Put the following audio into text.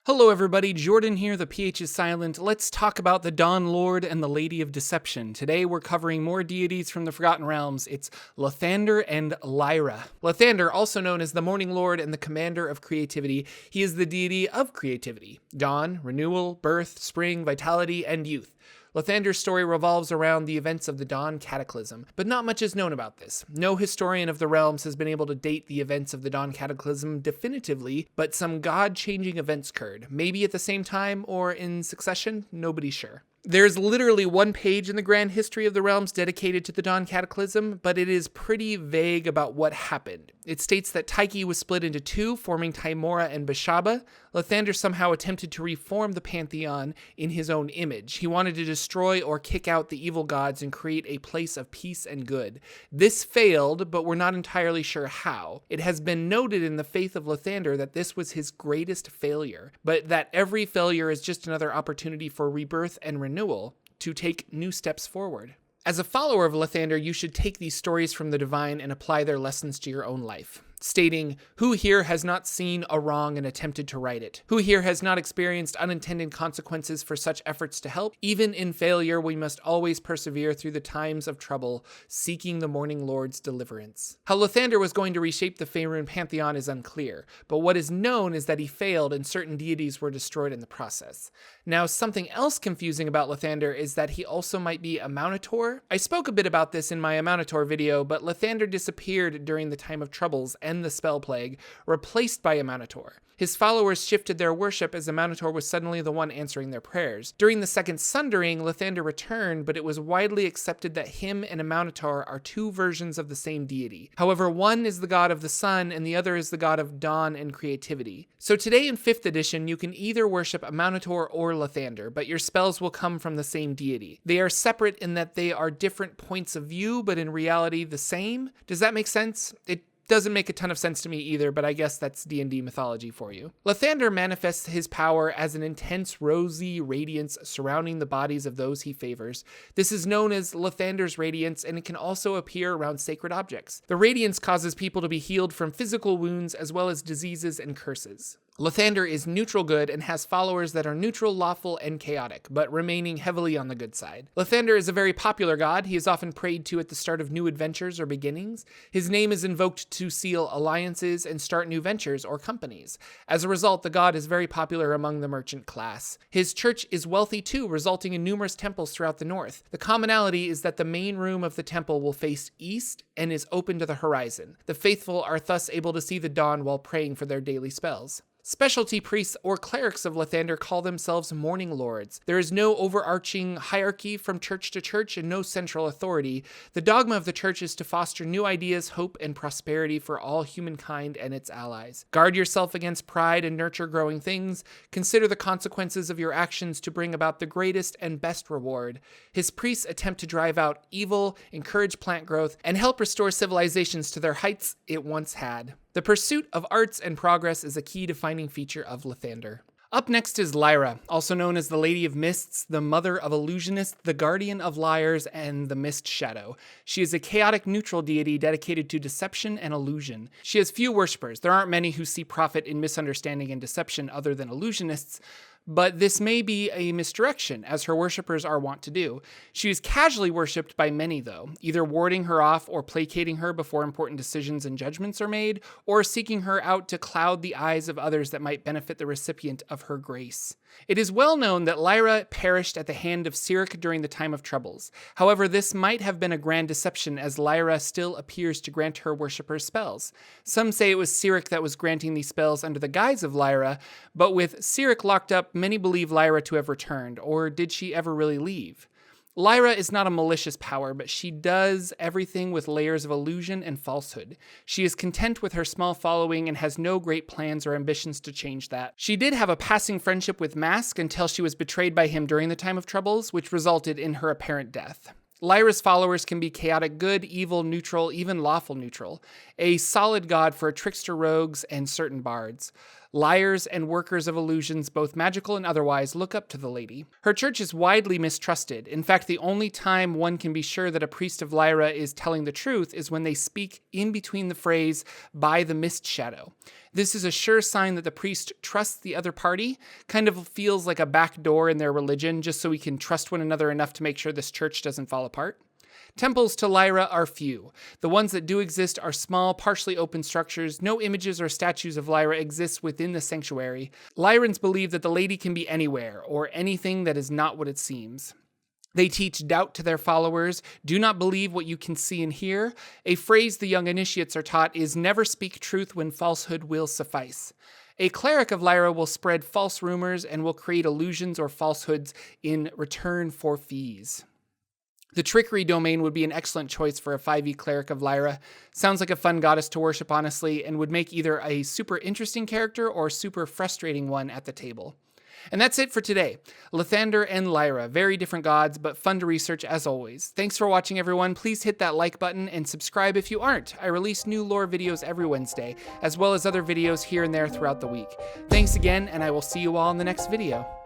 Hello everybody, Jordan here, the PH is silent. Let's talk about the Dawn Lord and the Lady of Deception. Today we're covering more deities from the Forgotten Realms. It's Lathander and Lyra. Lathander, also known as the Morning Lord and the Commander of Creativity, he is the deity of creativity. Dawn, renewal, birth, spring, vitality, and youth. Lathander's story revolves around the events of the Dawn Cataclysm, but not much is known about this. No historian of the realms has been able to date the events of the Dawn Cataclysm definitively, but some god-changing events occurred, maybe at the same time or in succession, nobody's sure. There's literally one page in the grand history of the realms dedicated to the Dawn Cataclysm, but it is pretty vague about what happened. It states that Tyche was split into two, forming Tymora and Beshaba. Lathander somehow attempted to reform the pantheon in his own image. He wanted to destroy or kick out the evil gods and create a place of peace and good. This failed, but we're not entirely sure how. It has been noted in the faith of Lathander that this was his greatest failure, but that every failure is just another opportunity for rebirth and renewal to take new steps forward. As a follower of Lathander, you should take these stories from the divine and apply their lessons to your own life. Stating, who here has not seen a wrong and attempted to right it? Who here has not experienced unintended consequences for such efforts to help? Even in failure, we must always persevere through the times of trouble, seeking the Morning Lord's deliverance. How Lathander was going to reshape the Faerun pantheon is unclear, but what is known is that he failed and certain deities were destroyed in the process. Now, something else confusing about Lathander is that he also might be a Mounotaur. I spoke a bit about this in my Mounotaur video, but Lathander disappeared during the time of troubles and the spell plague, replaced by a Mounotaur. His followers shifted their worship as a Mounotaur was suddenly the one answering their prayers. During the Second Sundering, Lathander returned, but it was widely accepted that him and a Mounotaur are two versions of the same deity. However, one is the god of the sun and the other is the god of dawn and creativity. So today in 5th edition, you can either worship a Mounotaur or Lathander, but your spells will come from the same deity. They are separate in that they are different points of view, but in reality the same. Does that make sense? It doesn't make a ton of sense to me either, but I guess that's D&D mythology for you. Lathander manifests his power as an intense rosy radiance surrounding the bodies of those he favors. This is known as Lathander's radiance, and it can also appear around sacred objects. The radiance causes people to be healed from physical wounds as well as diseases and curses. Lathander is neutral good and has followers that are neutral, lawful, and chaotic, but remaining heavily on the good side. Lathander is a very popular god. He is often prayed to at the start of new adventures or beginnings. His name is invoked to seal alliances and start new ventures or companies. As a result, the god is very popular among the merchant class. His church is wealthy too, resulting in numerous temples throughout the north. The commonality is that the main room of the temple will face east and is open to the horizon. The faithful are thus able to see the dawn while praying for their daily spells. Specialty priests or clerics of Lathander call themselves Morning Lords. There is no overarching hierarchy from church to church and no central authority. The dogma of the church is to foster new ideas, hope, and prosperity for all humankind and its allies. Guard yourself against pride and nurture growing things. Consider the consequences of your actions to bring about the greatest and best reward. His priests attempt to drive out evil, encourage plant growth, and help restore civilizations to their heights it once had. The pursuit of arts and progress is a key defining feature of Lathander. Up next is Lyra, also known as the Lady of Mists, the Mother of Illusionists, the Guardian of Liars, and the Mist Shadow. She is a chaotic neutral deity dedicated to deception and illusion. She has few worshippers. There aren't many who see profit in misunderstanding and deception other than illusionists, but this may be a misdirection, as her worshippers are wont to do. She is casually worshipped by many, though, either warding her off or placating her before important decisions and judgments are made, or seeking her out to cloud the eyes of others that might benefit the recipient of her grace. It is well known that Lyra perished at the hand of Cyric during the time of troubles. However, this might have been a grand deception, as Lyra still appears to grant her worshippers spells. Some say it was Cyric that was granting these spells under the guise of Lyra, but with Cyric locked up, many believe Lyra to have returned, or did she ever really leave? Lyra is not a malicious power, but she does everything with layers of illusion and falsehood. She is content with her small following and has no great plans or ambitions to change that. She did have a passing friendship with Mask until she was betrayed by him during the time of troubles, which resulted in her apparent death. Lyra's followers can be chaotic good, evil, neutral, even lawful neutral, a solid god for trickster rogues and certain bards. Liars and workers of illusions, both magical and otherwise, look up to the lady. Her church is widely mistrusted. In fact, the only time one can be sure that a priest of Lyra is telling the truth is when they speak in between the phrase, "by the mist shadow." This is a sure sign that the priest trusts the other party, kind of feels like a back door in their religion, just so we can trust one another enough to make sure this church doesn't fall apart. Temples to Lyra are few. The ones that do exist are small, partially open structures. No images or statues of Lyra exist within the sanctuary. Lyrans believe that the lady can be anywhere, or anything that is not what it seems. They teach doubt to their followers. Do not believe what you can see and hear. A phrase the young initiates are taught is never speak truth when falsehood will suffice. A cleric of Lyra will spread false rumors and will create illusions or falsehoods in return for fees. The trickery domain would be an excellent choice for a 5e cleric of Lyra. Sounds like a fun goddess to worship, honestly, and would make either a super interesting character or super frustrating one at the table. And that's it for today. Lathander and Lyra, very different gods, but fun to research as always. Thanks for watching, everyone. Please hit that like button and subscribe if you aren't. I release new lore videos every Wednesday, as well as other videos here and there throughout the week. Thanks again, and I will see you all in the next video.